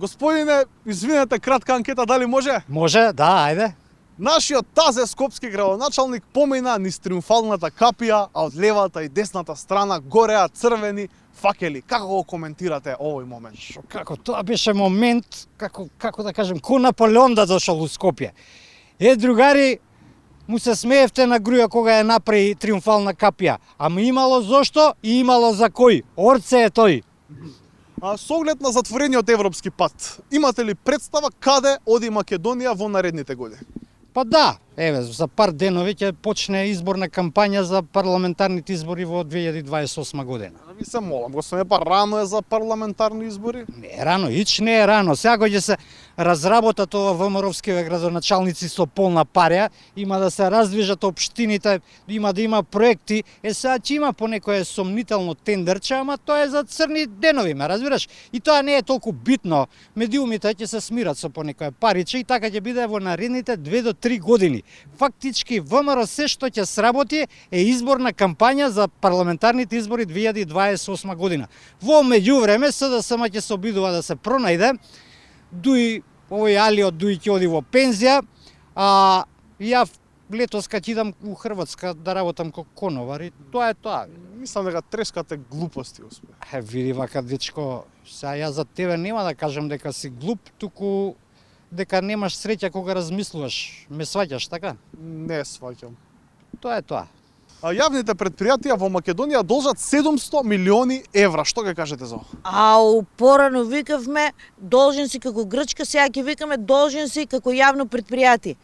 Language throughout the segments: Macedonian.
Господине, извинете, кратка анкета, дали може? Може, да, ајде. Нашиот тазе скопски градоначалник помина низ триумфалната капија, а од левата и десната страна гореа црвени факели. Како го коментирате овој момент? Како тоа беше момент, како да кажем, ко Наполеон да дошол у Скопје. Другари, му се смеевте на Груја кога ја направи триумфална капија. Ама имало зошто и имало за кој. Орце е тој. А со оглед на затворениот европски пат, имате ли представа каде оди Македонија во наредните години? Па да, еве, за пар денови ќе почне изборна кампања за парламентарните избори во 2028 година. Ви се молам, господине, па рано е за парламентарни избори? Не е рано, ич не е рано. Сега ќе се разработат ова ВМРО-вскиве градоначалници со полна парја, има да се раздвижат општините, има да има проекти. Сега ќе има по некое сомнително тендерче, ама тоа е за црни денови, ме разбираш? И тоа не е толку битно. Медиумите ќе се смират со по некое париче и така ќе биде во наредните 2 до 3 години. Фактички ВМРО се што ќе сработи е изборна кампања за парламентарните избори 2028 година. Во меѓувреме СДСМ ќе се обидува да се пронајде, дуи овој Алиот дуи ќе оди во пензија, а ја летос ќе идам у Хрватска да работам како конобар и тоа е тоа. Мислам дека трескате глупости, господи. Види вака, дечко, сега ја за тебе нема да кажам дека си глуп, туку дека немаш среќа кога размислуваш. Ме сваќаш, така? Не сваќам. Тоа е тоа. А јавните предпријатија во Македонија должат 700 милиони евра. Што ќе кажете за ова? Ау, порано викавме должен си како Грчка, сега ќе викаме должен си како јавно предпријатие.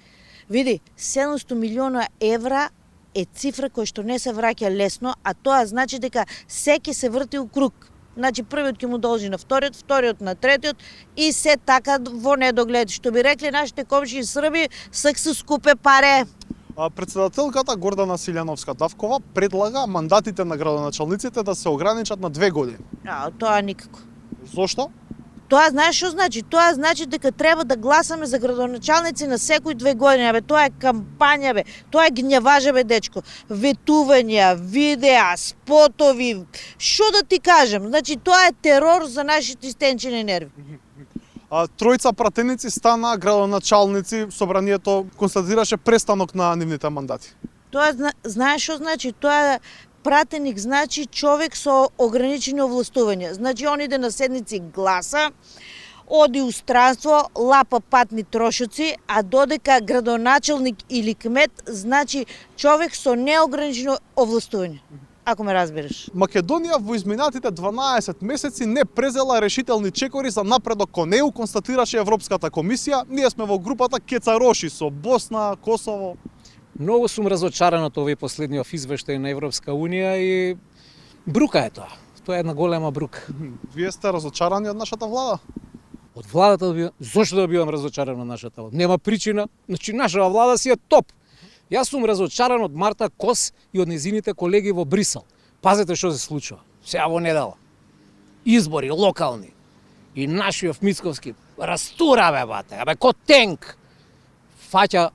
Види, 700 милиона евра е цифра која што не се враќа лесно, а тоа значи дека секи се врти у круг. Значи првиот ќе му должи на вториот, вториот на третиот и се така во недоглед. Што би рекли нашите комшии Срби, сак се скупе паре. Председателката Гордана Силјановска-Давкова предлага мандатите на градоначалниците да се ограничат на 2 години. Тоа никако. Зошто? Тоа знаеш што значи? Тоа значи дека треба да гласаме за градоначалници на секој 2 години. Бе, тоа е кампања, бе. Тоа е гњеважа, бе, дечко. Ветувања, видеа, спотови. Што да ти кажам? Значи, тоа е терор за нашите стенчени нерви. Тројца пратеници стана градоначалници, собранието констатираше престанок на нивните мандати. Тоа знаеш што значи? Тоа е пратеник, значи човек со ограничени овластувања. Значи он иде на седници гласа, оди у странство, лапа патни трошоци, а додека градоначалник или кмет, значи човек со неограничено овластување. Ако ме разбереш. Македонија во изминатите 12 месеци не презела решителни чекори за напредок кон ЕУ, констатираше Европската комисија. Ние сме во групата кецароши со Босна, Косово. Многу сум разочаран од овој последниот извештај на Европска Унија и брука е тоа. Тоа е една голема брука. Вие сте разочарани од нашата влада? Од владата зошто да бидам разочаран од нашата влада? Нема причина. Значи нашава влада си е топ. Јас сум разочаран од Марта Кос и од незините колеги во Брисел. Пазете што се случува. Сега во недела. Избори локални. И нашиот Мицковски растура, бе, бате. Абе, ко тенк. Фаќа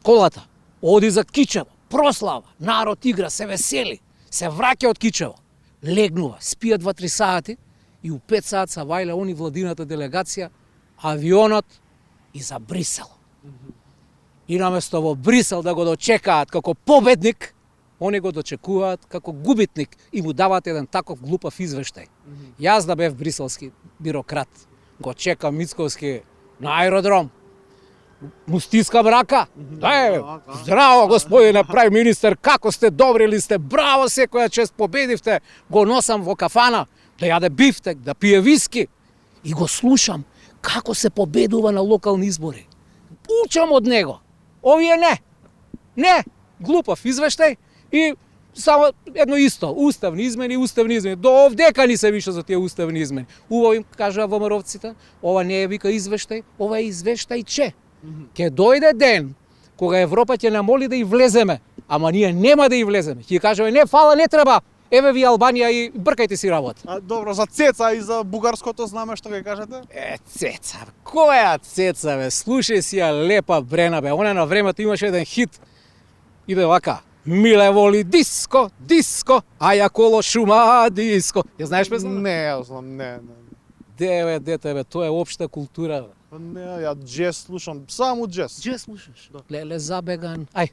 колата, оди за Кичево, прослава, народ игра, се весели, се враќа од Кичево, легнува, спија 2-3 сати и у 5 сат са вајле они владината делегација, авионот и за Брисел. И наместо во Брисел да го дочекаат како победник, они го дочекуваат како губитник и му даваат еден таков глупав извештај. Јас да бев бриселски бирократ, го чекам Мицковски на аеродром, му стискам рака. Здраво, господине прај министер, како сте, добри ли сте, браво, секоја чест, победивте. Го носам во кафана да јаде бифтек, да пие виски и го слушам како се победува на локални избори. Учам од него. Овие не, глупав извештај и само едно исто, уставни измени. До овдека ни се виша за тие уставни измени. Убаво им кажа ВМРО-вците, ова не е вика извештај, ова е извештајче. Ке дојде ден кога Европа ќе намоли да и влеземе, ама ние нема да и влеземе. Ќе кажеме не фала, не треба. Еве ви Албанија и бркајте си работа. Добро, за Цеца и за бугарското знаме што ќе кажете? Цеца. Која Цеца, бе? Слушај си ја лепа Брена, бе. Она на времето имаше еден хит. Иде вака. Миле воли диско, диско, а ја коло шума диско. Ја знаеш песна? Не, ја знам, не. Де дете, тоа е општа култура. Не, ја джез слушам, само джез. Дже слушаш? Да. Леле забеган. Ај,